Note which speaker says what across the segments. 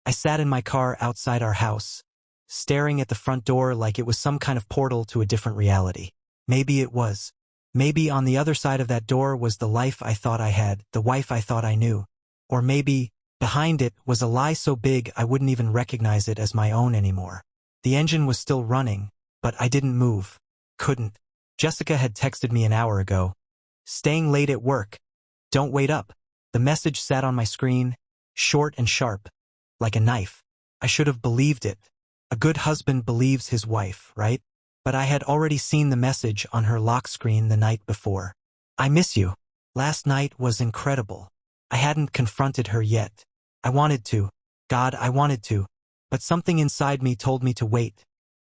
Speaker 1: I sat in my car outside our house, staring at the front door like it was some kind of portal to a different reality. Maybe it was. Maybe on the other side of that door was the life I thought I had, the wife I thought I knew. Or maybe, behind it, was a lie so big I wouldn't even recognize it as my own anymore. The engine was still running, but I didn't move. Couldn't. Jessica had texted me an hour ago. Staying late at work. Don't wait up. The message sat on my screen, short and sharp, like a knife. I should have believed it. A good husband believes his wife, right? But I had already seen the message on her lock screen the night before. I miss you. Last night was incredible. I hadn't confronted her yet. I wanted to. God, I wanted to. But something inside me told me to wait,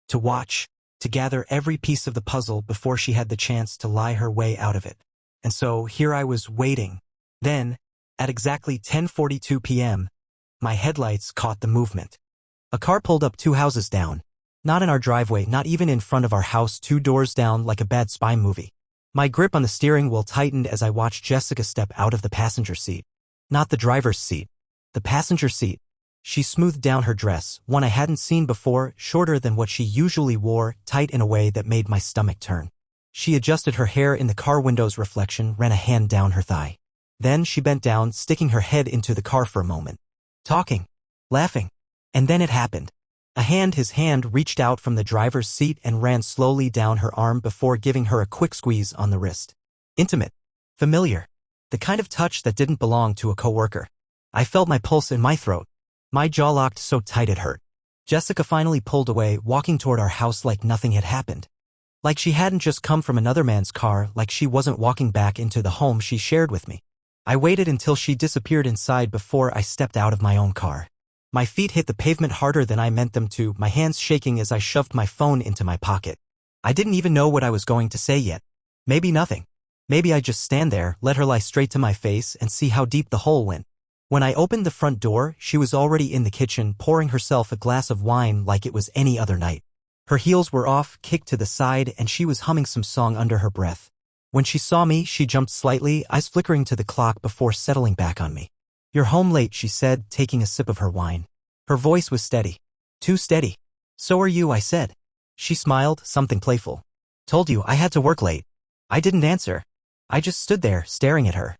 Speaker 1: to watch, to gather every piece of the puzzle before she had the chance to lie her way out of it. And so here I was waiting. Then, at exactly 10:42 p.m., my headlights caught the movement. A car pulled up 2 houses down. Not in our driveway, not even in front of our house, 2 doors down like a bad spy movie. My grip on the steering wheel tightened as I watched Jessica step out of the passenger seat. Not the driver's seat. The passenger seat. She smoothed down her dress, one I hadn't seen before, shorter than what she usually wore, tight in a way that made my stomach turn. She adjusted her hair in the car window's reflection, ran a hand down her thigh. Then she bent down, sticking her head into the car for a moment. Talking. Laughing. And then it happened. His hand reached out from the driver's seat and ran slowly down her arm before giving her a quick squeeze on the wrist. Intimate. Familiar. The kind of touch that didn't belong to a coworker. I felt my pulse in my throat. My jaw locked so tight it hurt. Jessica finally pulled away, walking toward our house like nothing had happened. Like she hadn't just come from another man's car, like she wasn't walking back into the home she shared with me. I waited until she disappeared inside before I stepped out of my own car. My feet hit the pavement harder than I meant them to, my hands shaking as I shoved my phone into my pocket. I didn't even know what I was going to say yet. Maybe nothing. Maybe I'd just stand there, let her lie straight to my face, and see how deep the hole went. When I opened the front door, she was already in the kitchen, pouring herself a glass of wine like it was any other night. Her heels were off, kicked to the side, and she was humming some song under her breath. When she saw me, she jumped slightly, eyes flickering to the clock before settling back on me. "You're home late," she said, taking a sip of her wine. Her voice was steady. Too steady. "So are you," I said. She smiled, something playful. "Told you I had to work late." I didn't answer. I just stood there, staring at her.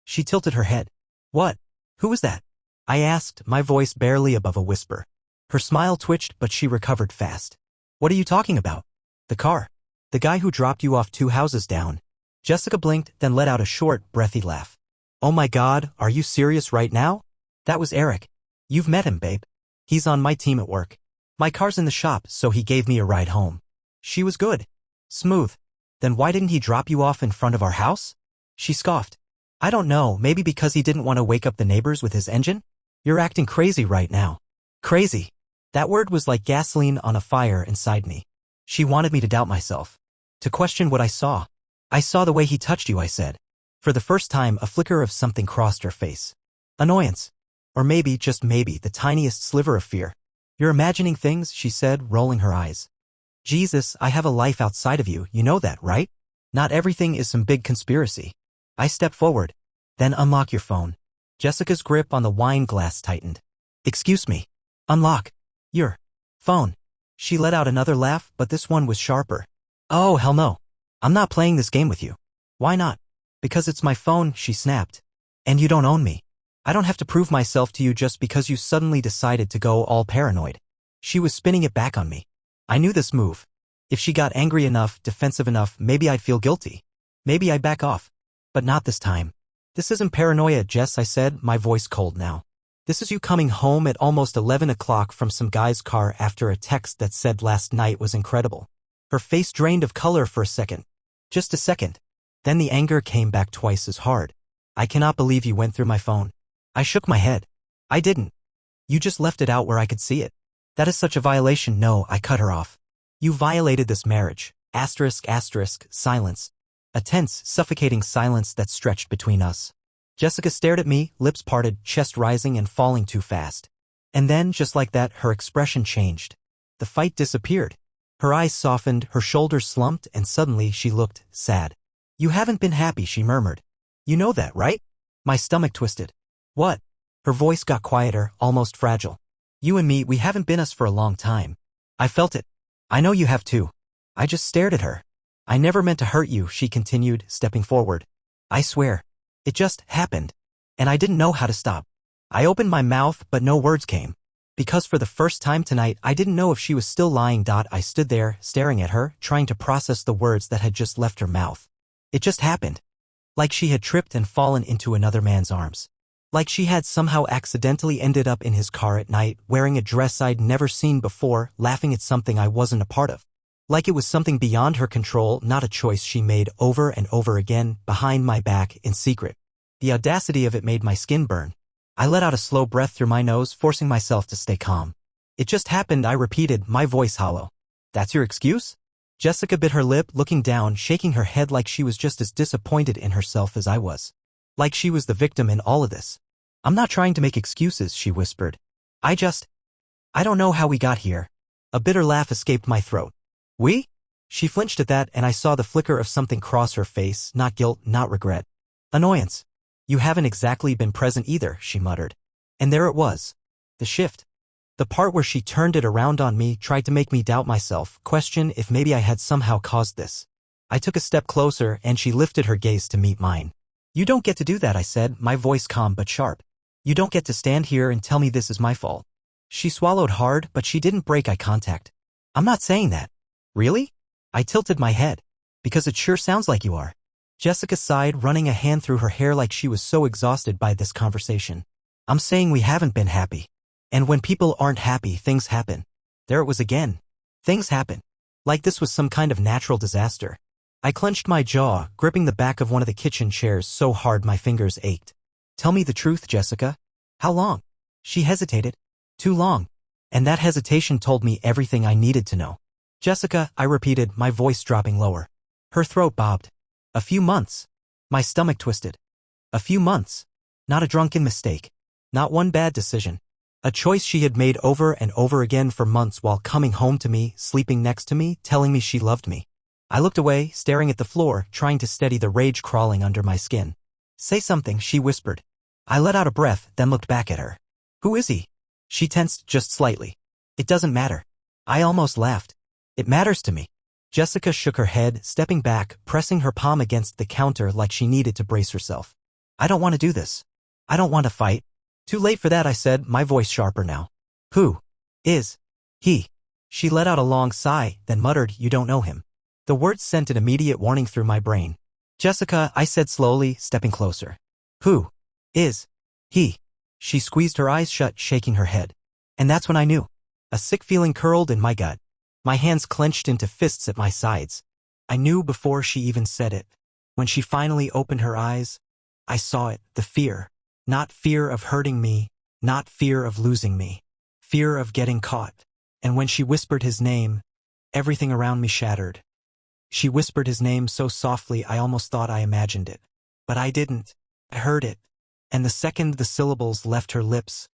Speaker 1: She tilted her head. "What? Who was that?" I asked, my voice barely above a whisper. Her smile twitched, but she recovered fast. "What are you talking about?" "The car. The guy who dropped you off 2 houses down." Jessica blinked, then let out a short, breathy laugh. "Oh my God, are you serious right now? That was Eric. You've met him, babe. He's on my team at work. My car's in the shop, so he gave me a ride home." She was good. Smooth. "Then why didn't he drop you off in front of our house?" She scoffed. "I don't know, maybe because he didn't want to wake up the neighbors with his engine? You're acting crazy right now." Crazy. That word was like gasoline on a fire inside me. She wanted me to doubt myself. To question what I saw. "I saw the way he touched you," I said. For the first time, a flicker of something crossed her face. Annoyance. Or maybe, just maybe, the tiniest sliver of fear. "You're imagining things," she said, rolling her eyes. "Jesus, I have a life outside of you, you know that, right? Not everything is some big conspiracy." I stepped forward. "Then unlock your phone." Jessica's grip on the wine glass tightened. "Excuse me." "Unlock your phone." She let out another laugh, but this one was sharper. "Oh, hell no. I'm not playing this game with you." "Why not?" "Because it's my phone," she snapped. "And you don't own me. I don't have to prove myself to you just because you suddenly decided to go all paranoid." She was spinning it back on me. I knew this move. If she got angry enough, defensive enough, maybe I'd feel guilty. Maybe I'd back off. But not this time. "This isn't paranoia, Jess," I said, my voice cold now. "This is you coming home at almost 11 o'clock from some guy's car after a text that said last night was incredible." Her face drained of color for a second. Just a second. Then the anger came back twice as hard. "I cannot believe you went through my phone." I shook my head. "I didn't. You just left it out where I could see it. That is such a violation." "No," I cut her off. "You violated this marriage." Asterisk, asterisk, silence. A tense, suffocating silence that stretched between us. Jessica stared at me, lips parted, chest rising and falling too fast. And then, just like that, her expression changed. The fight disappeared. Her eyes softened, her shoulders slumped, and suddenly she looked sad. "You haven't been happy," she murmured. "You know that, right?" My stomach twisted. "What?" Her voice got quieter, almost fragile. You and me, we haven't been us for a long time. I felt it. I know you have too. I just stared at her. I never meant to hurt you, she continued, stepping forward. I swear. It just happened. And I didn't know how to stop. I opened my mouth, but no words came. Because for the first time tonight, I didn't know if she was still lying. I stood there, staring at her, trying to process the words that had just left her mouth. It just happened. Like she had tripped and fallen into another man's arms. Like she had somehow accidentally ended up in his car at night, wearing a dress I'd never seen before, laughing at something I wasn't a part of. Like it was something beyond her control, not a choice she made over and over again, behind my back, in secret. The audacity of it made my skin burn. I let out a slow breath through my nose, forcing myself to stay calm. It just happened, I repeated, my voice hollow. That's your excuse? Jessica bit her lip, looking down, shaking her head like she was just as disappointed in herself as I was. Like she was the victim in all of this. I'm not trying to make excuses, she whispered. I don't know how we got here. A bitter laugh escaped my throat. We? She flinched at that, and I saw the flicker of something cross her face, not guilt, not regret. Annoyance. You haven't exactly been present either, she muttered. And there it was. The shift. The part where she turned it around on me, tried to make me doubt myself, question if maybe I had somehow caused this. I took a step closer, and she lifted her gaze to meet mine. You don't get to do that, I said, my voice calm but sharp. You don't get to stand here and tell me this is my fault. She swallowed hard, but she didn't break eye contact. I'm not saying that. Really? I tilted my head. Because it sure sounds like you are. Jessica sighed, running a hand through her hair like she was so exhausted by this conversation. I'm saying we haven't been happy. And when people aren't happy, things happen. There it was again. Things happen. Like this was some kind of natural disaster. I clenched my jaw, gripping the back of one of the kitchen chairs so hard my fingers ached. Tell me the truth, Jessica. How long? She hesitated. Too long. And that hesitation told me everything I needed to know. Jessica, I repeated, my voice dropping lower. Her throat bobbed. A few months. My stomach twisted. A few months. Not a drunken mistake. Not one bad decision. A choice she had made over and over again for months while coming home to me, sleeping next to me, telling me she loved me. I looked away, staring at the floor, trying to steady the rage crawling under my skin. Say something, she whispered. I let out a breath, then looked back at her. Who is he? She tensed just slightly. It doesn't matter. I almost laughed. It matters to me. Jessica shook her head, stepping back, pressing her palm against the counter like she needed to brace herself. I don't want to do this. I don't want to fight. Too late for that, I said, my voice sharper now. Who is he? She let out a long sigh, then muttered, you don't know him. The words sent an immediate warning through my brain. Jessica, I said slowly, stepping closer. Who is he? She squeezed her eyes shut, shaking her head. And that's when I knew. A sick feeling curled in my gut. My hands clenched into fists at my sides. I knew before she even said it. When she finally opened her eyes, I saw it, the fear. Not fear of hurting me, not fear of losing me. Fear of getting caught. And when she whispered his name, everything around me shattered. She whispered his name so softly I almost thought I imagined it. But I didn't. I heard it. And the second the syllables left her lips,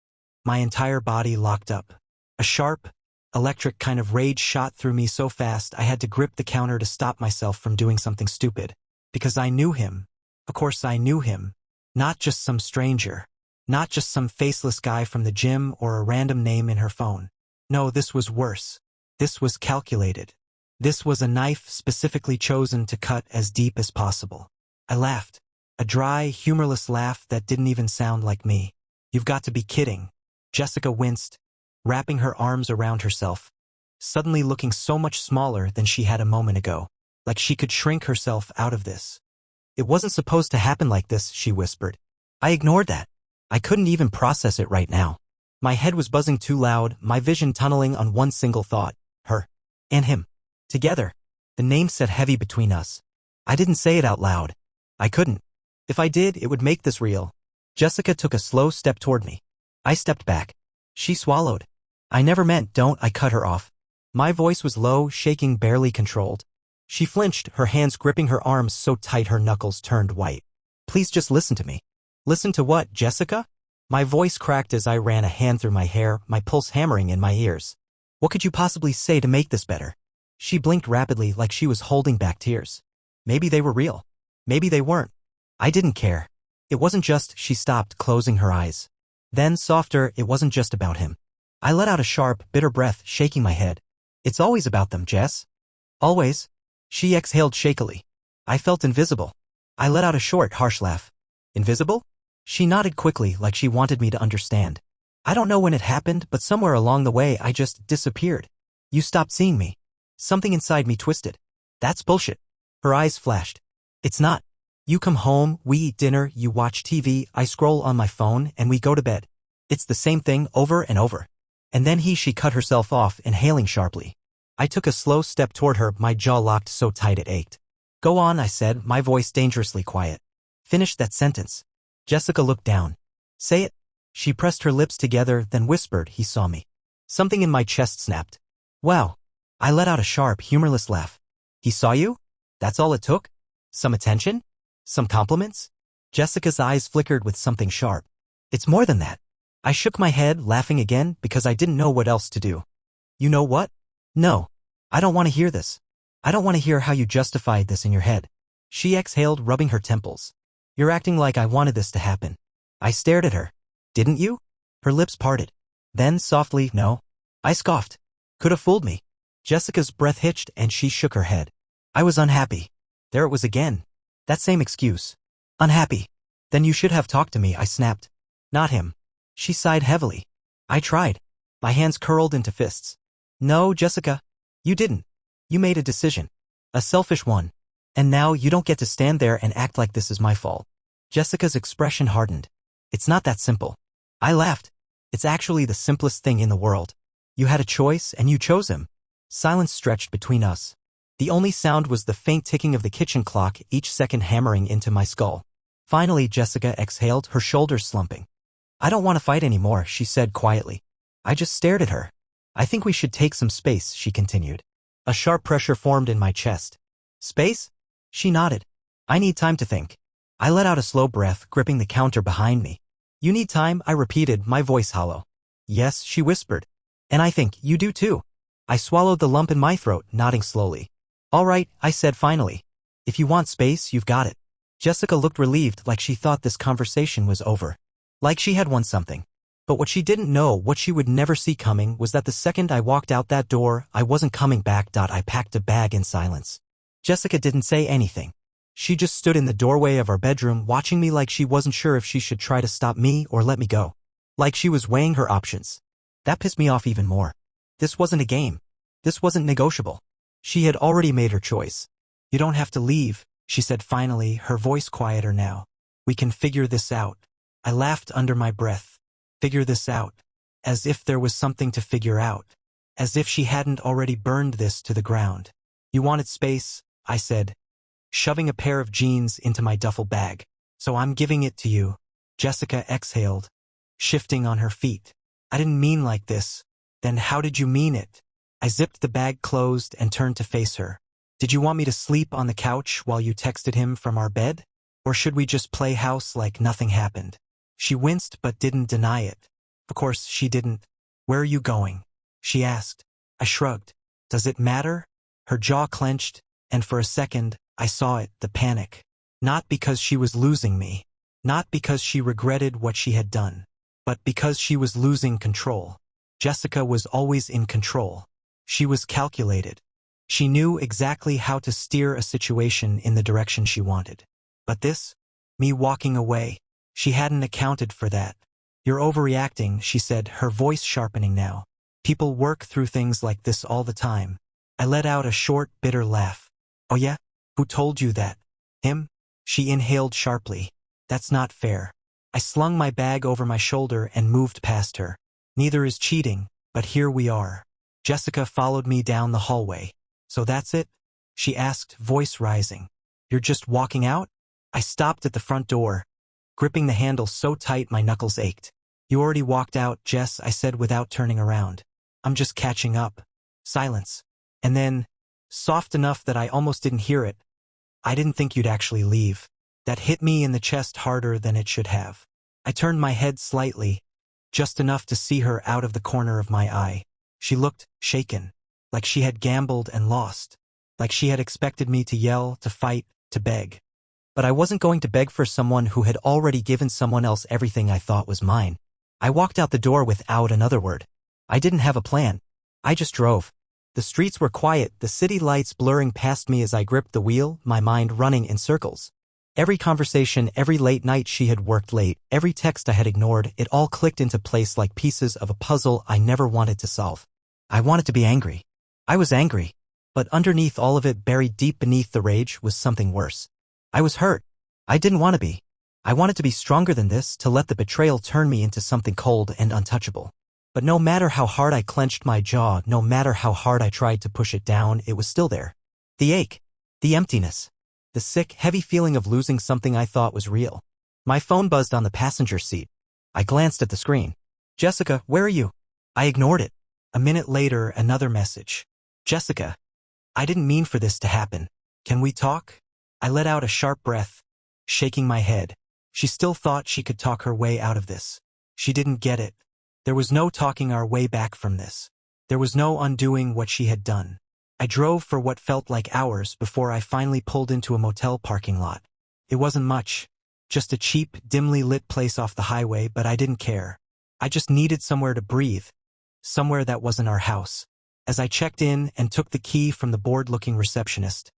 Speaker 1: my entire body locked up. A sharp, electric kind of rage shot through me so fast I had to grip the counter to stop myself from doing something stupid. Because I knew him. Of course I knew him. Not just some stranger. Not just some faceless guy from the gym or a random name in her phone. No, this was worse. This was calculated. This was a knife specifically chosen to cut as deep as possible. I laughed. A dry, humorless laugh that didn't even sound like me. You've got to be kidding. Jessica winced, wrapping her arms around herself, suddenly looking so much smaller than she had a moment ago, like she could shrink herself out of this. It wasn't supposed to happen like this, she whispered. I ignored that. I couldn't even process it right now. My head was buzzing too loud, my vision tunneling on one single thought, her and him. Together. The name sat heavy between us. I didn't say it out loud. I couldn't. If I did, it would make this real. Jessica took a slow step toward me. I stepped back. She swallowed. I never meant don't, I cut her off. My voice was low, shaking, barely controlled. She flinched, her hands gripping her arms so tight her knuckles turned white. Please just listen to me. Listen to what, Jessica? My voice cracked as I ran a hand through my hair, my pulse hammering in my ears. What could you possibly say to make this better? She blinked rapidly like she was holding back tears. Maybe they were real. Maybe they weren't. I didn't care. It wasn't just, she stopped, closing her eyes. Then, softer, it wasn't just about him. I let out a sharp, bitter breath, shaking my head. It's always about them, Jess. Always. She exhaled shakily. I felt invisible. I let out a short, harsh laugh. Invisible? She nodded quickly like she wanted me to understand. I don't know when it happened, but somewhere along the way I just disappeared. You stopped seeing me. Something inside me twisted. That's bullshit. Her eyes flashed. It's not. You come home, we eat dinner, you watch TV, I scroll on my phone, and we go to bed. It's the same thing over and over. And then she cut herself off, inhaling sharply. I took a slow step toward her, my jaw locked so tight it ached. Go on, I said, my voice dangerously quiet. Finish that sentence. Jessica looked down. Say it. She pressed her lips together, then whispered, he saw me. Something in my chest snapped. Wow. I let out a sharp, humorless laugh. He saw you? That's all it took? Some attention? Some compliments? Jessica's eyes flickered with something sharp. It's more than that. I shook my head, laughing again, because I didn't know what else to do. You know what? No. I don't want to hear this. I don't want to hear how you justified this in your head. She exhaled, rubbing her temples. You're acting like I wanted this to happen. I stared at her. Didn't you? Her lips parted. Then, softly, no. I scoffed. Could have fooled me. Jessica's breath hitched and she shook her head. I was unhappy. There it was again. That same excuse. Unhappy. Then you should have talked to me, I snapped. Not him. She sighed heavily. I tried. My hands curled into fists. No, Jessica. You didn't. You made a decision. A selfish one. And now you don't get to stand there and act like this is my fault. Jessica's expression hardened. It's not that simple. I laughed. It's actually the simplest thing in the world. You had a choice and you chose him. Silence stretched between us. The only sound was the faint ticking of the kitchen clock, each second hammering into my skull. Finally, Jessica exhaled, her shoulders slumping. I don't want to fight anymore, she said quietly. I just stared at her. I think we should take some space, she continued. A sharp pressure formed in my chest. Space? She nodded. I need time to think. I let out a slow breath, gripping the counter behind me. You need time, I repeated, my voice hollow. Yes, she whispered. And I think you do too. I swallowed the lump in my throat, nodding slowly. All right, I said finally. If you want space, you've got it. Jessica looked relieved, like she thought this conversation was over. Like she had won something. But what she didn't know, what she would never see coming, was that the second I walked out that door, I wasn't coming back. I packed a bag in silence. Jessica didn't say anything. She just stood in the doorway of our bedroom, watching me like she wasn't sure if she should try to stop me or let me go. Like she was weighing her options. That pissed me off even more. This wasn't a game. This wasn't negotiable. She had already made her choice. You don't have to leave, she said finally, her voice quieter now. We can figure this out. I laughed under my breath. Figure this out. As if there was something to figure out. As if she hadn't already burned this to the ground. You wanted space, I said, shoving a pair of jeans into my duffel bag. So I'm giving it to you. Jessica exhaled, shifting on her feet. I didn't mean like this. Then how did you mean it? I zipped the bag closed and turned to face her. Did you want me to sleep on the couch while you texted him from our bed? Or should we just play house like nothing happened? She winced but didn't deny it. Of course she didn't. Where are you going? She asked. I shrugged. Does it matter? Her jaw clenched, and for a second, I saw it, the panic. Not because she was losing me. Not because she regretted what she had done. But because she was losing control. Jessica was always in control. She was calculated. She knew exactly how to steer a situation in the direction she wanted. But this? Me walking away. She hadn't accounted for that. You're overreacting, she said, her voice sharpening now. People work through things like this all the time. I let out a short, bitter laugh. Oh yeah? Who told you that? Him? She inhaled sharply. That's not fair. I slung my bag over my shoulder and moved past her. Neither is cheating, but here we are. Jessica followed me down the hallway. So that's it? She asked, voice rising. You're just walking out? I stopped at the front door, gripping the handle so tight my knuckles ached. You already walked out, Jess, I said without turning around. I'm just catching up. Silence. And then, soft enough that I almost didn't hear it, I didn't think you'd actually leave. That hit me in the chest harder than it should have. I turned my head slightly, just enough to see her out of the corner of my eye. She looked shaken, like she had gambled and lost, like she had expected me to yell, to fight, to beg. But I wasn't going to beg for someone who had already given someone else everything I thought was mine. I walked out the door without another word. I didn't have a plan. I just drove. The streets were quiet, the city lights blurring past me as I gripped the wheel, my mind running in circles. Every conversation, every late night she had worked late, every text I had ignored, it all clicked into place like pieces of a puzzle I never wanted to solve. I wanted to be angry. I was angry. But underneath all of it, buried deep beneath the rage, was something worse. I was hurt. I didn't want to be. I wanted to be stronger than this, to let the betrayal turn me into something cold and untouchable. But no matter how hard I clenched my jaw, no matter how hard I tried to push it down, it was still there. The ache. The emptiness. The sick, heavy feeling of losing something I thought was real. My phone buzzed on the passenger seat. I glanced at the screen. Jessica, where are you? I ignored it. A minute later, another message. Jessica, I didn't mean for this to happen. Can we talk? I let out a sharp breath, shaking my head. She still thought she could talk her way out of this. She didn't get it. There was no talking our way back from this. There was no undoing what she had done. I drove for what felt like hours before I finally pulled into a motel parking lot. It wasn't much. Just a cheap, dimly lit place off the highway, but I didn't care. I just needed somewhere to breathe. Somewhere that wasn't our house. As I checked in and took the key from the bored-looking receptionist,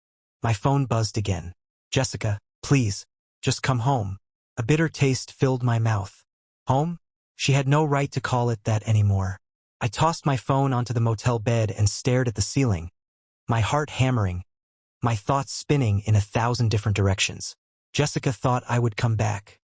Speaker 1: my phone buzzed again. Jessica, please, just come home. A bitter taste filled my mouth. Home? She had no right to call it that anymore. I tossed my phone onto the motel bed and stared at the ceiling, my heart hammering, my thoughts spinning in 1,000 different directions. Jessica thought I would come back.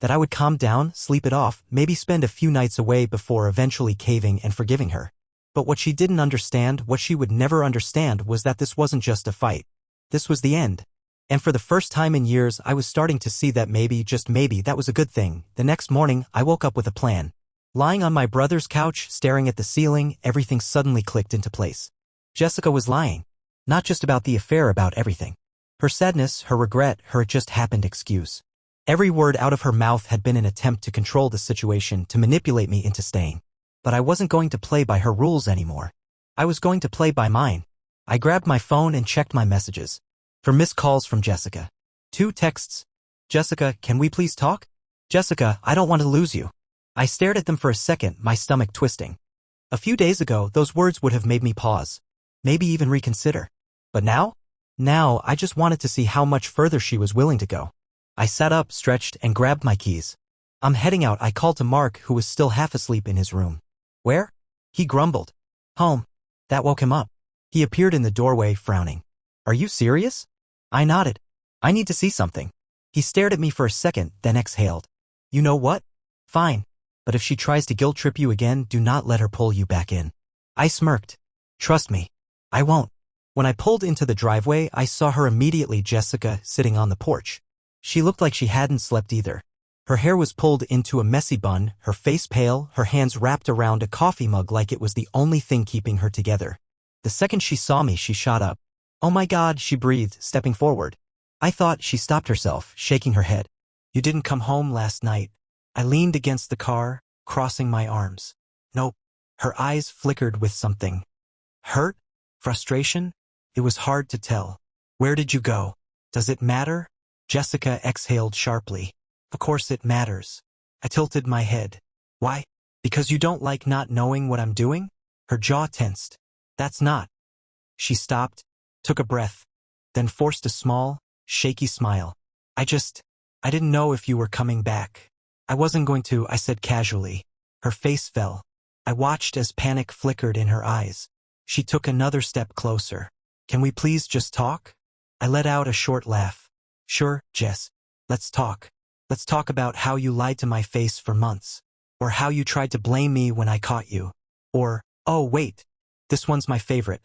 Speaker 1: That I would calm down, sleep it off, maybe spend a few nights away before eventually caving and forgiving her. But what she didn't understand, what she would never understand, was that this wasn't just a fight. This was the end. And for the first time in years, I was starting to see that maybe, just maybe, that was a good thing. The next morning, I woke up with a plan. Lying on my brother's couch, staring at the ceiling, everything suddenly clicked into place. Jessica was lying. Not just about the affair, about everything. Her sadness, her regret, her it just happened excuse. Every word out of her mouth had been an attempt to control the situation, to manipulate me into staying. But I wasn't going to play by her rules anymore. I was going to play by mine. I grabbed my phone and checked my messages. For missed calls from Jessica. 2 texts. Jessica, can we please talk? Jessica, I don't want to lose you. I stared at them for a second, my stomach twisting. A few days ago, those words would have made me pause. Maybe even reconsider. But now? Now, I just wanted to see how much further she was willing to go. I sat up, stretched, and grabbed my keys. I'm heading out. I called to Mark, who was still half asleep in his room. Where? He grumbled. Home. That woke him up. He appeared in the doorway, frowning. Are you serious? I nodded. I need to see something. He stared at me for a second, then exhaled. You know what? Fine. But if she tries to guilt trip you again, do not let her pull you back in. I smirked. Trust me. I won't. When I pulled into the driveway, I saw her immediately, Jessica, sitting on the porch. She looked like she hadn't slept either. Her hair was pulled into a messy bun, her face pale, her hands wrapped around a coffee mug like it was the only thing keeping her together. The second she saw me, she shot up. Oh my God, she breathed, stepping forward. I thought. She stopped herself, shaking her head. You didn't come home last night. I leaned against the car, crossing my arms. Nope. Her eyes flickered with something. Hurt? Frustration? It was hard to tell. Where did you go? Does it matter? Jessica exhaled sharply. Of course it matters. I tilted my head. Why? Because you don't like not knowing what I'm doing? Her jaw tensed. That's not. She stopped, took a breath, then forced a small, shaky smile. I didn't know if you were coming back. I wasn't going to, I said casually. Her face fell. I watched as panic flickered in her eyes. She took another step closer. Can we please just talk? I let out a short laugh. Sure, Jess. Let's talk. Let's talk about how you lied to my face for months. Or how you tried to blame me when I caught you. Or, oh wait, this one's my favorite.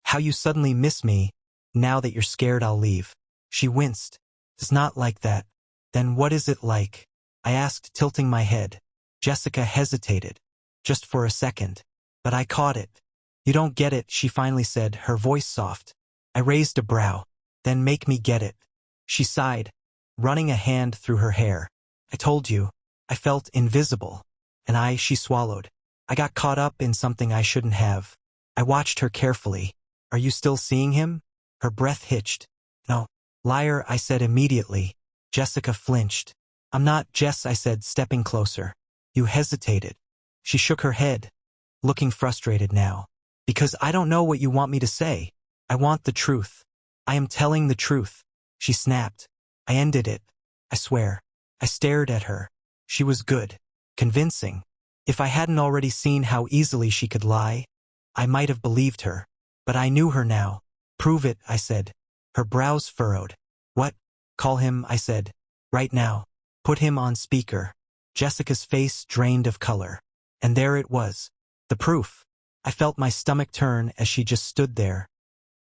Speaker 1: How you suddenly miss me, now that you're scared I'll leave. She winced. It's not like that. Then what is it like? I asked, tilting my head. Jessica hesitated. Just for a second. But I caught it. You don't get it, she finally said, her voice soft. I raised a brow. Then make me get it. She sighed, running a hand through her hair. I told you. I felt invisible. And she swallowed. I got caught up in something I shouldn't have. I watched her carefully. Are you still seeing him? Her breath hitched. No. Liar, I said immediately. Jessica flinched. I'm not, Jess, I said, stepping closer. You hesitated. She shook her head. looking frustrated now. Because I don't know what you want me to say. I want the truth. I am telling the truth. She snapped. I ended it. I swear. I stared at her. She was good. Convincing. If I hadn't already seen how easily she could lie, I might have believed her. But I knew her now. Prove it, I said. Her brows furrowed. What? Call him, I said. Right now. Put him on speaker. Jessica's face drained of color. And there it was. The proof. I felt my stomach turn as she just stood there.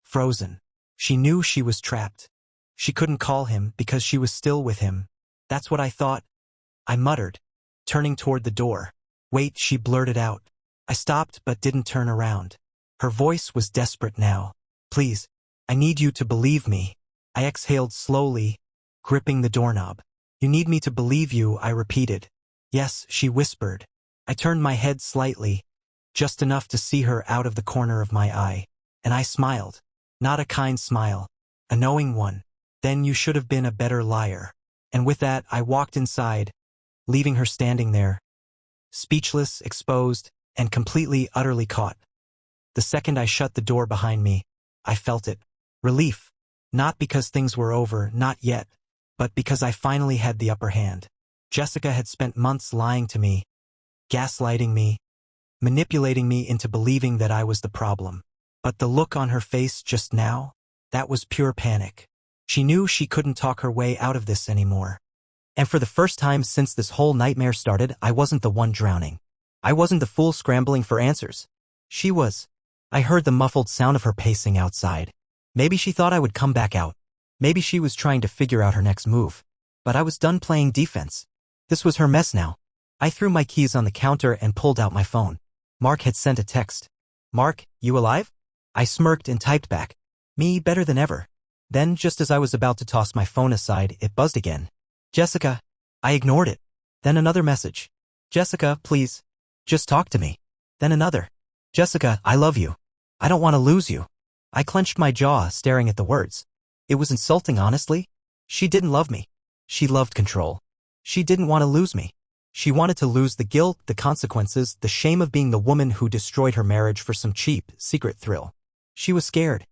Speaker 1: Frozen. She knew she was trapped. She couldn't call him because she was still with him. That's what I thought. I muttered, turning toward the door. Wait, she blurted out. I stopped but didn't turn around. Her voice was desperate now. Please, I need you to believe me. I exhaled slowly, gripping the doorknob. You need me to believe you, I repeated. Yes, she whispered. I turned my head slightly, just enough to see her out of the corner of my eye. And I smiled. Not a kind smile. A knowing one. Then you should have been a better liar. And with that, I walked inside, leaving her standing there, speechless, exposed, and completely, utterly caught. The second I shut the door behind me, I felt it. Relief. Not because things were over, not yet, but because I finally had the upper hand. Jessica had spent months lying to me, gaslighting me, manipulating me into believing that I was the problem. But the look on her face just now, that was pure panic. She knew she couldn't talk her way out of this anymore. And for the first time since this whole nightmare started, I wasn't the one drowning. I wasn't the fool scrambling for answers. She was. I heard the muffled sound of her pacing outside. Maybe she thought I would come back out. Maybe she was trying to figure out her next move. But I was done playing defense. This was her mess now. I threw my keys on the counter and pulled out my phone. Mark had sent a text. Mark, you alive? I smirked and typed back. Me better than ever. Then, just as I was about to toss my phone aside, it buzzed again. Jessica. I ignored it. Then another message. Jessica, please. Just talk to me. Then another. Jessica, I love you. I don't want to lose you. I clenched my jaw, staring at the words. It was insulting, honestly. She didn't love me. She loved control. She didn't want to lose me. She wanted to lose the guilt, the consequences, the shame of being the woman who destroyed her marriage for some cheap, secret thrill. She was scared.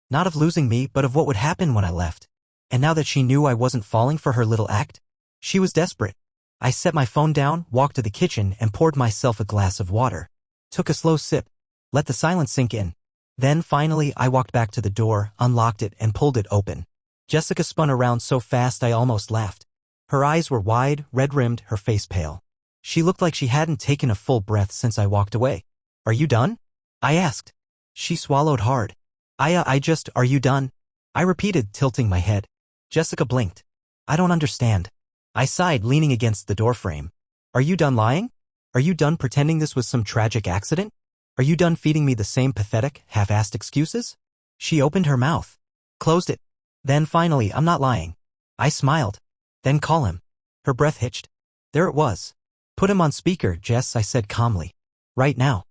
Speaker 1: Not of losing me, but of what would happen when I left. And now that she knew I wasn't falling for her little act, she was desperate. I set my phone down, walked to the kitchen, and poured myself a glass of water. Took a slow sip. Let the silence sink in. Then, finally, I walked back to the door, unlocked it, and pulled it open. Jessica spun around so fast I almost laughed. Her eyes were wide, red-rimmed, her face pale. She looked like she hadn't taken a full breath since I walked away. Are you done? I asked. She swallowed hard. Are you done? I repeated, tilting my head. Jessica blinked. I don't understand. I sighed, leaning against the doorframe. Are you done lying? Are you done pretending this was some tragic accident? Are you done feeding me the same pathetic, half-assed excuses? She opened her mouth. Closed it. Then finally, I'm not lying. I smiled. Then call him. Her breath hitched. There it was. Put him on speaker, Jess, I said calmly. Right now.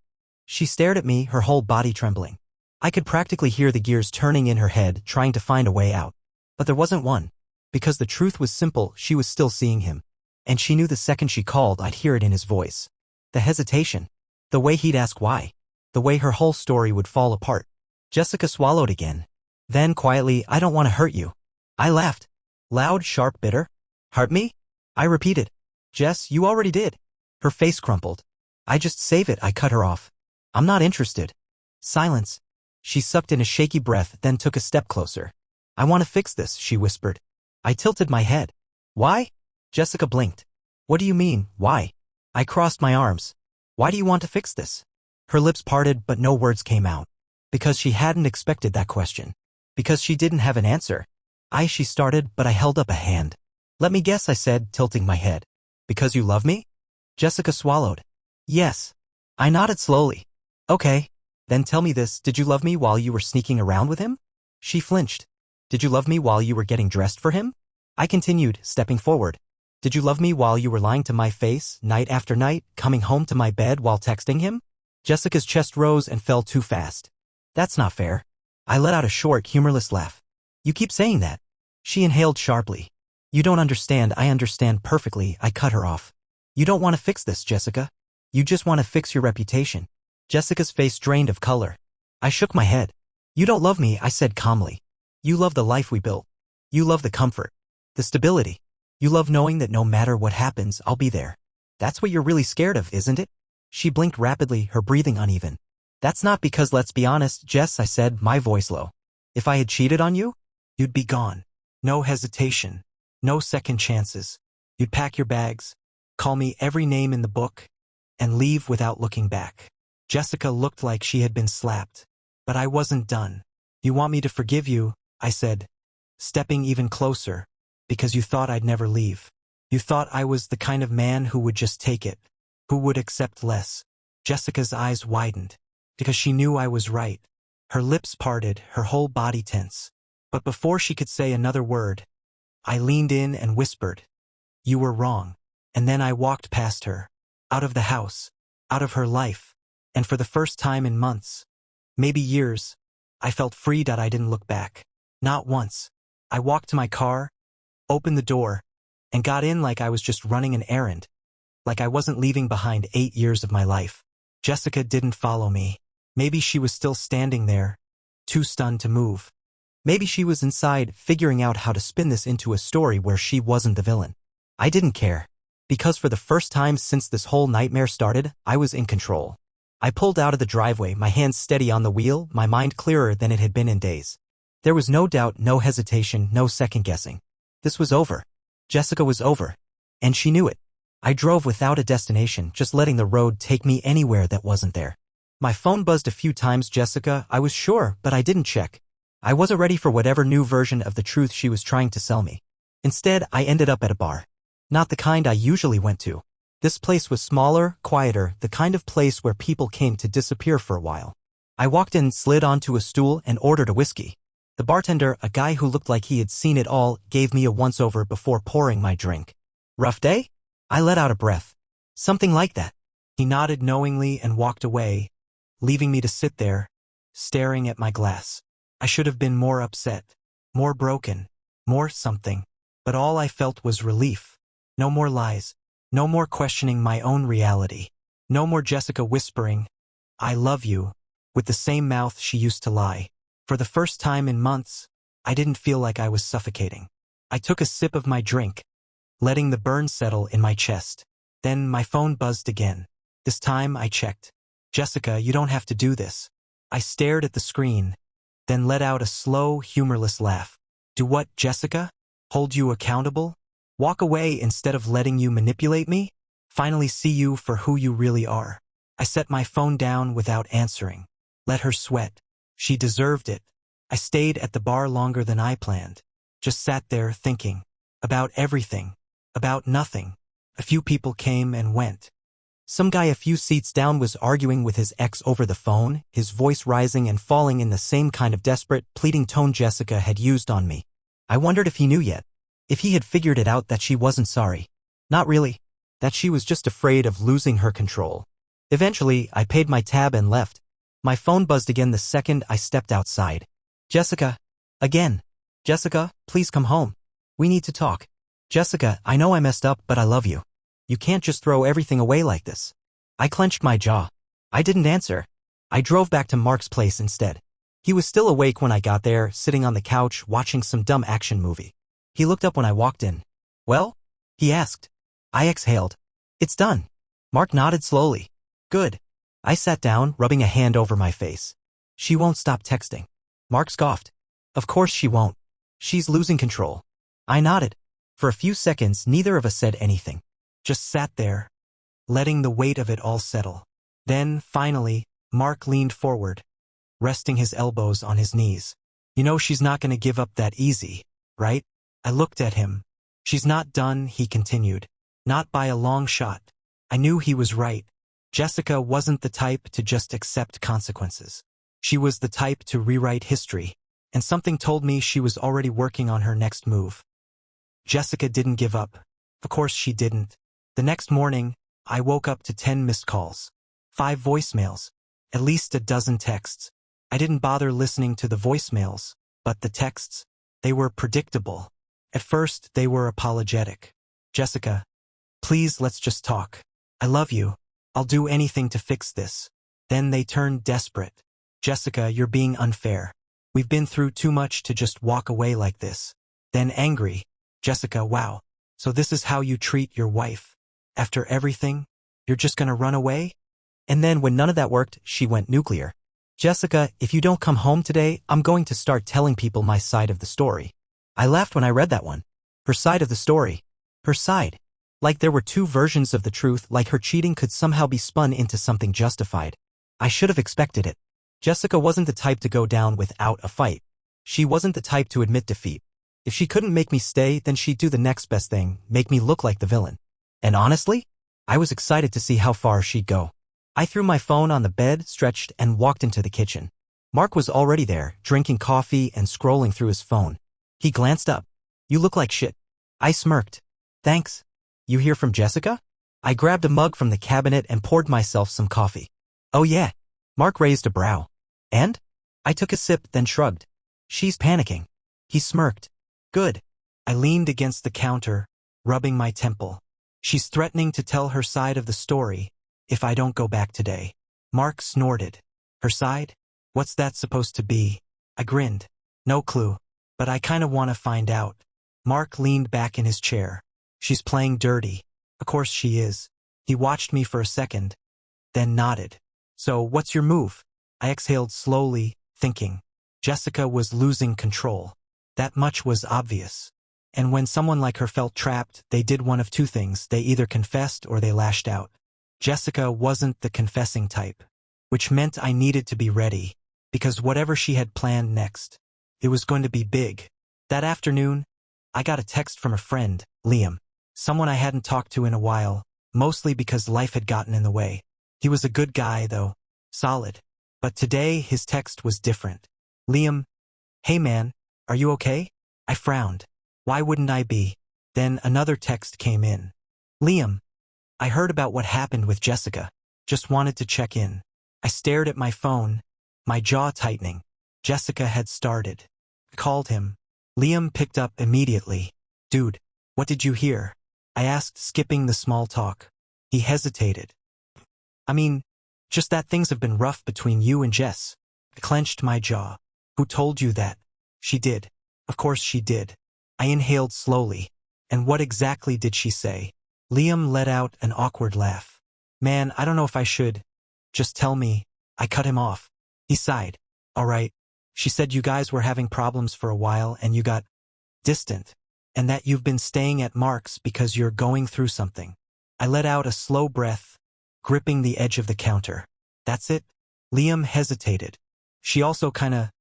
Speaker 1: She stared at me, her whole body trembling. I could practically hear the gears turning in her head, trying to find a way out. But there wasn't one. Because the truth was simple, she was still seeing him. And she knew the second she called, I'd hear it in his voice. The hesitation. The way he'd ask why. The way her whole story would fall apart. Jessica swallowed again. Then quietly, I don't want to hurt you. I laughed. Loud, sharp, bitter. Hurt me? I repeated. Jess, you already did. Her face crumpled. I just save it, I cut her off. I'm not interested. Silence. She sucked in a shaky breath, then took a step closer. I want to fix this, she whispered. I tilted my head. Why? Jessica blinked. What do you mean, why? I crossed my arms. Why do you want to fix this? Her lips parted, but no words came out. Because she hadn't expected that question. Because she didn't have an answer. She started, but I held up a hand. Let me guess, I said, tilting my head. Because you love me? Jessica swallowed. Yes. I nodded slowly. Okay. Then tell me this, did you love me while you were sneaking around with him? She flinched. Did you love me while you were getting dressed for him? I continued, stepping forward. Did you love me while you were lying to my face, night after night, coming home to my bed while texting him? Jessica's chest rose and fell too fast. That's not fair. I let out a short, humorless laugh. You keep saying that. She inhaled sharply. You don't understand, I understand perfectly, I cut her off. You don't want to fix this, Jessica. You just want to fix your reputation. Jessica's face drained of color. I shook my head. You don't love me, I said calmly. You love the life we built. You love the comfort. The stability. You love knowing that no matter what happens, I'll be there. That's what you're really scared of, isn't it? She blinked rapidly, her breathing uneven. That's not because, let's be honest, Jess, I said, my voice low. If I had cheated on you, you'd be gone. No hesitation. No second chances. You'd pack your bags, call me every name in the book, and leave without looking back. Jessica looked like she had been slapped. But I wasn't done. You want me to forgive you, I said, stepping even closer, because you thought I'd never leave. You thought I was the kind of man who would just take it, who would accept less. Jessica's eyes widened, because she knew I was right. Her lips parted, her whole body tense. But before she could say another word, I leaned in and whispered, you were wrong. And then I walked past her, out of the house, out of her life, and for the first time in months, maybe years, I felt free. I didn't look back. Not once. I walked to my car, opened the door, and got in like I was just running an errand, like I wasn't leaving behind 8 years of my life. Jessica didn't follow me. Maybe she was still standing there, too stunned to move. Maybe she was inside, figuring out how to spin this into a story where she wasn't the villain. I didn't care, because for the first time since this whole nightmare started, I was in control. I pulled out of the driveway, my hands steady on the wheel, my mind clearer than it had been in days. There was no doubt, no hesitation, no second-guessing. This was over. Jessica was over. And she knew it. I drove without a destination, just letting the road take me anywhere that wasn't there. My phone buzzed a few times. Jessica, I was sure, but I didn't check. I wasn't ready for whatever new version of the truth she was trying to sell me. Instead, I ended up at a bar. Not the kind I usually went to. This place was smaller, quieter, the kind of place where people came to disappear for a while. I walked in, slid onto a stool, and ordered a whiskey. The bartender, a guy who looked like he had seen it all, gave me a once-over before pouring my drink. Rough day? I let out a breath. Something like that. He nodded knowingly and walked away, leaving me to sit there, staring at my glass. I should have been more upset, more broken, more something. But all I felt was relief. No more lies. No more questioning my own reality. No more Jessica whispering, I love you, with the same mouth she used to lie. For the first time in months, I didn't feel like I was suffocating. I took a sip of my drink, letting the burn settle in my chest. Then my phone buzzed again. This time I checked. Jessica, you don't have to do this. I stared at the screen, then let out a slow, humorless laugh. Do what, Jessica? Hold you accountable? Walk away instead of letting you manipulate me? Finally see you for who you really are. I set my phone down without answering. Let her sweat. She deserved it. I stayed at the bar longer than I planned. Just sat there thinking. About everything. About nothing. A few people came and went. Some guy a few seats down was arguing with his ex over the phone, his voice rising and falling in the same kind of desperate, pleading tone Jessica had used on me. I wondered if he knew yet. If he had figured it out that she wasn't sorry. Not really. That she was just afraid of losing her control. Eventually, I paid my tab and left. My phone buzzed again the second I stepped outside. Jessica. Again. Jessica, please come home. We need to talk. Jessica, I know I messed up, but I love you. You can't just throw everything away like this. I clenched my jaw. I didn't answer. I drove back to Mark's place instead. He was still awake when I got there, sitting on the couch watching some dumb action movie. He looked up when I walked in. Well? He asked. I exhaled. It's done. Mark nodded slowly. Good. I sat down, rubbing a hand over my face. She won't stop texting. Mark scoffed. Of course she won't. She's losing control. I nodded. For a few seconds, neither of us said anything. Just sat there, letting the weight of it all settle. Then, finally, Mark leaned forward, resting his elbows on his knees. You know she's not going to give up that easy, right? I looked at him. She's not done, he continued. Not by a long shot. I knew he was right. Jessica wasn't the type to just accept consequences. She was the type to rewrite history, and something told me she was already working on her next move. Jessica didn't give up. Of course she didn't. The next morning, I woke up to 10 missed calls, 5 voicemails, at least a dozen texts. I didn't bother listening to the voicemails, but the texts, they were predictable. At first, they were apologetic. Jessica, please let's just talk. I love you. I'll do anything to fix this. Then they turned desperate. Jessica, you're being unfair. We've been through too much to just walk away like this. Then angry. Jessica, wow. So this is how you treat your wife. After everything, you're just gonna run away? And then when none of that worked, she went nuclear. Jessica, if you don't come home today, I'm going to start telling people my side of the story. I laughed when I read that one. Her side of the story. Her side. Like there were two versions of the truth, like her cheating could somehow be spun into something justified. I should have expected it. Jessica wasn't the type to go down without a fight. She wasn't the type to admit defeat. If she couldn't make me stay, then she'd do the next best thing, make me look like the villain. And honestly, I was excited to see how far she'd go. I threw my phone on the bed, stretched, and walked into the kitchen. Mark was already there, drinking coffee and scrolling through his phone. He glanced up. You look like shit. I smirked. Thanks. You hear from Jessica? I grabbed a mug from the cabinet and poured myself some coffee. Oh yeah. Mark raised a brow. And? I took a sip, then shrugged. She's panicking. He smirked. Good. I leaned against the counter, rubbing my temple. She's threatening to tell her side of the story if I don't go back today. Mark snorted. Her side? What's that supposed to be? I grinned. No clue. But I kinda wanna find out. Mark leaned back in his chair. She's playing dirty. Of course she is. He watched me for a second, then nodded. So what's your move? I exhaled slowly, thinking. Jessica was losing control. That much was obvious. And when someone like her felt trapped, they did one of two things. They either confessed or they lashed out. Jessica wasn't the confessing type, which meant I needed to be ready, because whatever she had planned next, it was going to be big. That afternoon, I got a text from a friend, Liam, someone I hadn't talked to in a while, mostly because life had gotten in the way. He was a good guy, though, solid. But today, his text was different. Liam, hey man, are you okay? I frowned. Why wouldn't I be? Then another text came in. Liam, I heard about what happened with Jessica. Just wanted to check in. I stared at my phone, my jaw tightening. Jessica had started. I called him. Liam picked up immediately. Dude, what did you hear? I asked, skipping the small talk. He hesitated. I mean, just that things have been rough between you and Jess. I clenched my jaw. Who told you that? She did. Of course she did. I inhaled slowly. And what exactly did she say? Liam let out an awkward laugh. Man, I don't know if I should. Just tell me. I cut him off. He sighed. All right. She said you guys were having problems for a while and you got distant. And that you've been staying at Mark's because you're going through something. I let out a slow breath, gripping the edge of the counter. That's it? Liam hesitated. She also kinda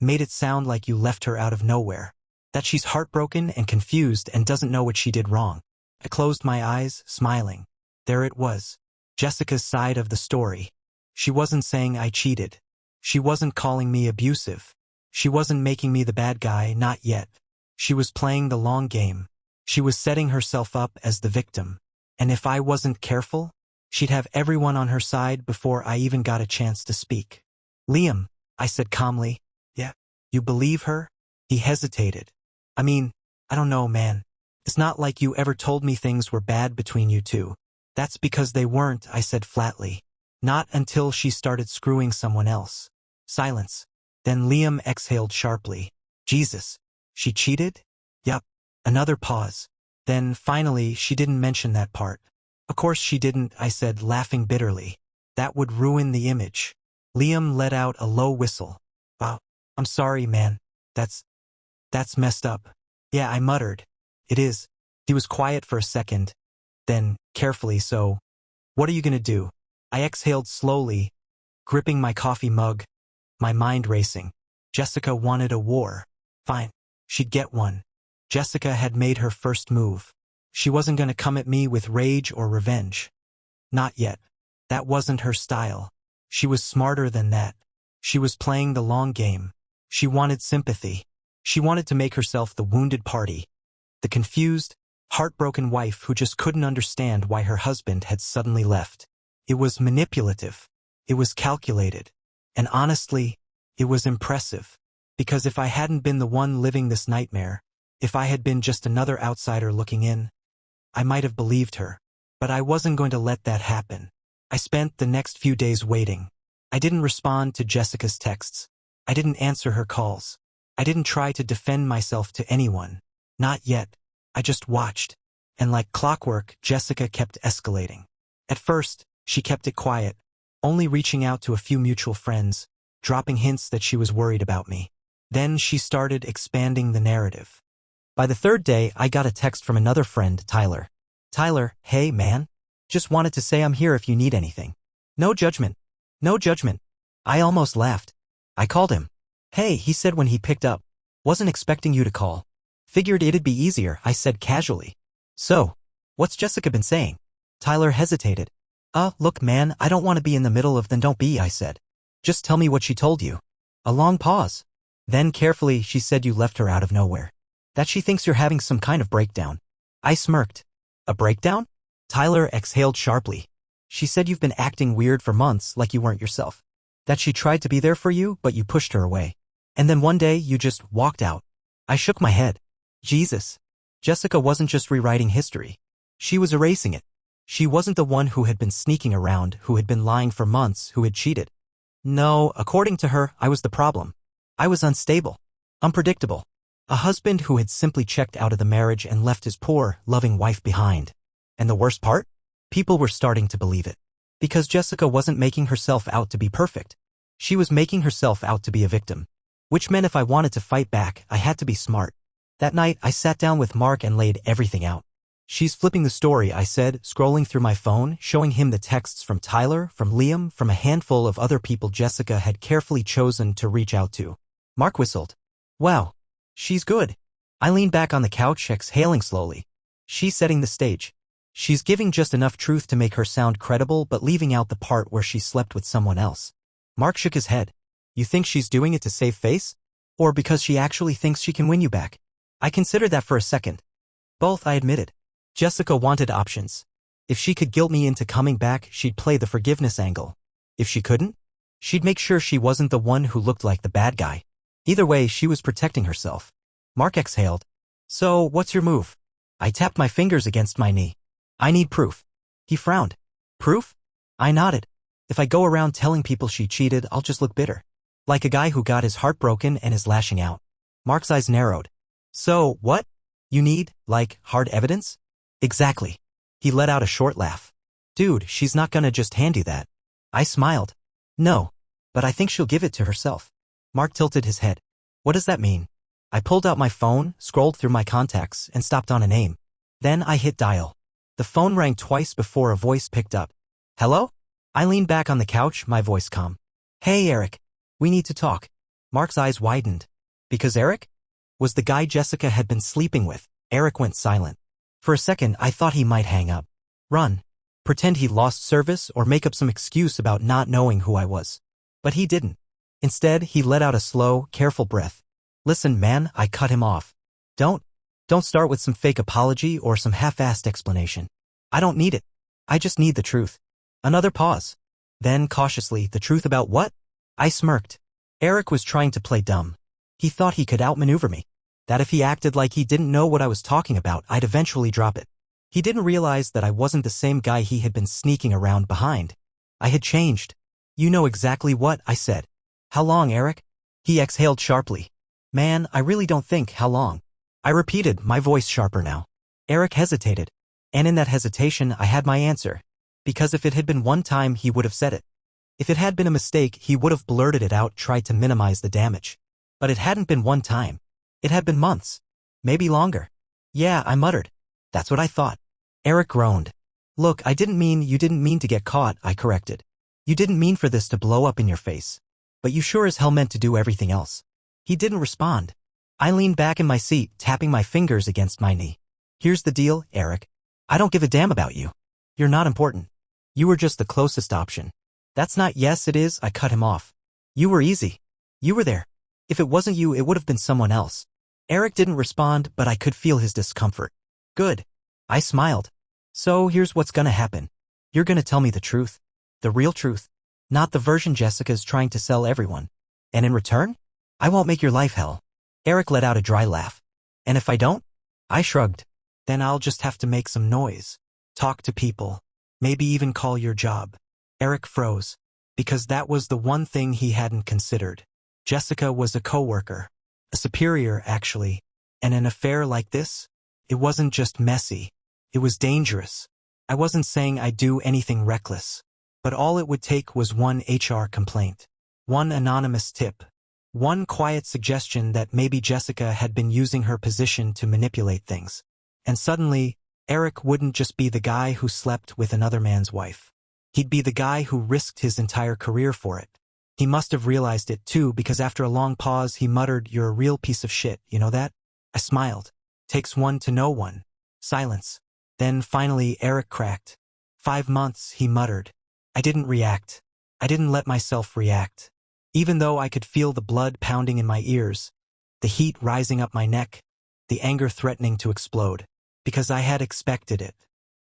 Speaker 1: made it sound like you left her out of nowhere. That she's heartbroken and confused and doesn't know what she did wrong. I closed my eyes, smiling. There it was. Jessica's side of the story. She wasn't saying I cheated. She wasn't calling me abusive. She wasn't making me the bad guy, not yet. She was playing the long game. She was setting herself up as the victim. And if I wasn't careful, she'd have everyone on her side before I even got a chance to speak. Liam, I said calmly. Yeah, you believe her? He hesitated. I mean, I don't know, man. It's not like you ever told me things were bad between you two. That's because they weren't, I said flatly. Not until she started screwing someone else. Silence. Then Liam exhaled sharply. Jesus. She cheated? Yup. Another pause. Then, finally, she didn't mention that part. Of course she didn't, I said, laughing bitterly. That would ruin the image. Liam let out a low whistle. Wow. I'm sorry, man. That's messed up. Yeah, I muttered. It is. He was quiet for a second. Then, carefully, so, what are you gonna do? I exhaled slowly, gripping my coffee mug, my mind racing. Jessica wanted a war. Fine. She'd get one. Jessica had made her first move. She wasn't gonna come at me with rage or revenge. Not yet. That wasn't her style. She was smarter than that. She was playing the long game. She wanted sympathy. She wanted to make herself the wounded party. The confused, heartbroken wife who just couldn't understand why her husband had suddenly left. It was manipulative. It was calculated. And honestly, it was impressive. Because if I hadn't been the one living this nightmare, if I had been just another outsider looking in, I might have believed her. But I wasn't going to let that happen. I spent the next few days waiting. I didn't respond to Jessica's texts. I didn't answer her calls. I didn't try to defend myself to anyone. Not yet. I just watched. And like clockwork, Jessica kept escalating. At first, she kept it quiet, only reaching out to a few mutual friends, dropping hints that she was worried about me. Then she started expanding the narrative. By the third day, I got a text from another friend, Tyler. Tyler, hey man. Just wanted to say I'm here if you need anything. No judgment. No judgment. I almost laughed. I called him. Hey, he said when he picked up. Wasn't expecting you to call. Figured it'd be easier, I said casually. So, what's Jessica been saying? Tyler hesitated. Look man, I don't want to be in the middle of then don't be, I said. Just tell me what she told you. A long pause. Then carefully she said you left her out of nowhere. That she thinks you're having some kind of breakdown. I smirked. A breakdown? Tyler exhaled sharply. She said you've been acting weird for months like you weren't yourself. That she tried to be there for you, but you pushed her away. And then one day you just walked out. I shook my head. Jesus. Jessica wasn't just rewriting history. She was erasing it. She wasn't the one who had been sneaking around, who had been lying for months, who had cheated. No, according to her, I was the problem. I was unstable. Unpredictable. A husband who had simply checked out of the marriage and left his poor, loving wife behind. And the worst part? People were starting to believe it. Because Jessica wasn't making herself out to be perfect. She was making herself out to be a victim. Which meant if I wanted to fight back, I had to be smart. That night, I sat down with Mark and laid everything out. She's flipping the story, I said, scrolling through my phone, showing him the texts from Tyler, from Liam, from a handful of other people Jessica had carefully chosen to reach out to. Mark whistled. Wow. She's good. I leaned back on the couch, exhaling slowly. She's setting the stage. She's giving just enough truth to make her sound credible but leaving out the part where she slept with someone else. Mark shook his head. You think she's doing it to save face? Or because she actually thinks she can win you back? I considered that for a second. Both, I admitted. Jessica wanted options. If she could guilt me into coming back, she'd play the forgiveness angle. If she couldn't, she'd make sure she wasn't the one who looked like the bad guy. Either way, she was protecting herself. Mark exhaled. So, what's your move? I tapped my fingers against my knee. I need proof. He frowned. Proof? I nodded. If I go around telling people she cheated, I'll just look bitter. Like a guy who got his heart broken and is lashing out. Mark's eyes narrowed. So, what? You need, like, hard evidence? Exactly. He let out a short laugh. Dude, she's not gonna just hand you that. I smiled. No. But I think she'll give it to herself. Mark tilted his head. What does that mean? I pulled out my phone, scrolled through my contacts, and stopped on a name. Then I hit dial. The phone rang twice before a voice picked up. Hello? I leaned back on the couch, my voice calm. Hey, Eric. We need to talk. Mark's eyes widened. Because Eric? Was the guy Jessica had been sleeping with. Eric went silent. For a second, I thought he might hang up. Run. Pretend he lost service or make up some excuse about not knowing who I was. But he didn't. Instead, he let out a slow, careful breath. Listen, man, I cut him off. Don't start with some fake apology or some half-assed explanation. I don't need it. I just need the truth. Another pause. Then, cautiously, the truth about what? I smirked. Eric was trying to play dumb. He thought he could outmaneuver me. That if he acted like he didn't know what I was talking about, I'd eventually drop it. He didn't realize that I wasn't the same guy he had been sneaking around behind. I had changed. You know exactly what, I said. How long, Eric? He exhaled sharply. Man, I really don't think how long. I repeated, my voice sharper now. Eric hesitated. And in that hesitation, I had my answer. Because if it had been one time, he would have said it. If it had been a mistake, he would have blurted it out, tried to minimize the damage. But it hadn't been one time. It had been months. Maybe longer. Yeah, I muttered. That's what I thought. Eric groaned. Look, you didn't mean to get caught, I corrected. You didn't mean for this to blow up in your face. But you sure as hell meant to do everything else. He didn't respond. I leaned back in my seat, tapping my fingers against my knee. Here's the deal, Eric. I don't give a damn about you. You're not important. You were just the closest option. That's not yes it is, I cut him off. You were easy. You were there. If it wasn't you, it would have been someone else. Eric didn't respond, but I could feel his discomfort. Good. I smiled. So here's what's gonna happen. You're gonna tell me the truth. The real truth. Not the version Jessica's trying to sell everyone. And in return, I won't make your life hell. Eric let out a dry laugh. And if I don't? I shrugged. Then I'll just have to make some noise. Talk to people. Maybe even call your job. Eric froze. because that was the one thing he hadn't considered. Jessica was a coworker, a superior actually, and an affair like this? It wasn't just messy. It was dangerous. I wasn't saying I'd do anything reckless, but all it would take was one HR complaint, one anonymous tip, one quiet suggestion that maybe Jessica had been using her position to manipulate things. And suddenly, Eric wouldn't just be the guy who slept with another man's wife. He'd be the guy who risked his entire career for it. He must have realized it too, because after a long pause he muttered, "You're a real piece of shit, you know that?" I smiled. Takes one to know one. Silence. Then finally Eric cracked. 5 months, he muttered. I didn't react. I didn't let myself react. Even though I could feel the blood pounding in my ears, the heat rising up my neck, the anger threatening to explode, because I had expected it.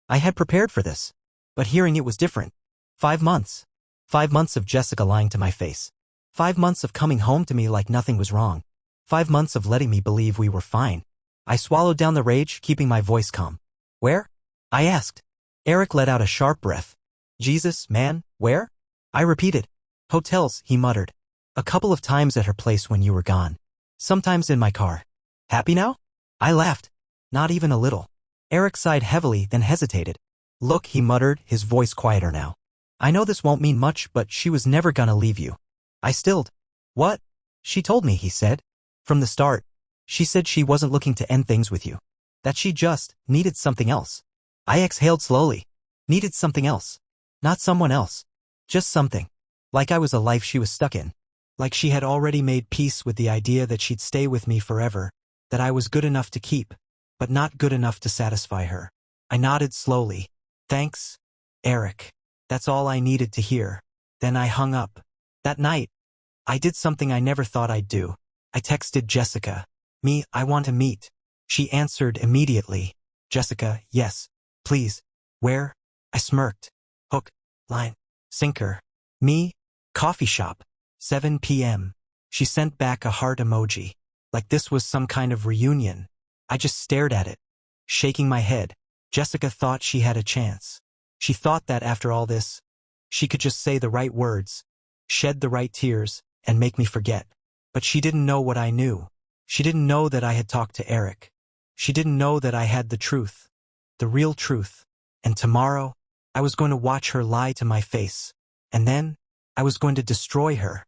Speaker 1: I had prepared for this, but hearing it was different. 5 months. 5 months of Jessica lying to my face. 5 months of coming home to me like nothing was wrong. 5 months of letting me believe we were fine. I swallowed down the rage, keeping my voice calm. Where? I asked. Eric let out a sharp breath. Jesus, man, where? I repeated. Hotels, he muttered. A couple of times at her place when you were gone. Sometimes in my car. Happy now? I laughed. Not even a little. Eric sighed heavily, then hesitated. Look, he muttered, his voice quieter now. I know this won't mean much, but she was never gonna leave you. I stilled. What? She told me, he said. From the start. She said she wasn't looking to end things with you. That she just needed something else. I exhaled slowly. Needed something else. Not someone else. Just something. Like I was a life she was stuck in. Like she had already made peace with the idea that she'd stay with me forever, that I was good enough to keep, but not good enough to satisfy her. I nodded slowly. Thanks, Eric. That's all I needed to hear. Then I hung up. That night, I did something I never thought I'd do. I texted Jessica. I want to meet. She answered immediately. Jessica, yes, please. Where? I smirked. Hook, line, sinker. Coffee shop. 7 p.m. She sent back a heart emoji. Like this was some kind of reunion. I just stared at it, shaking my head. Jessica thought she had a chance. She thought that after all this, she could just say the right words, shed the right tears, and make me forget. But she didn't know what I knew. She didn't know that I had talked to Eric. She didn't know that I had the truth, the real truth. And tomorrow, I was going to watch her lie to my face. And then, I was going to destroy her.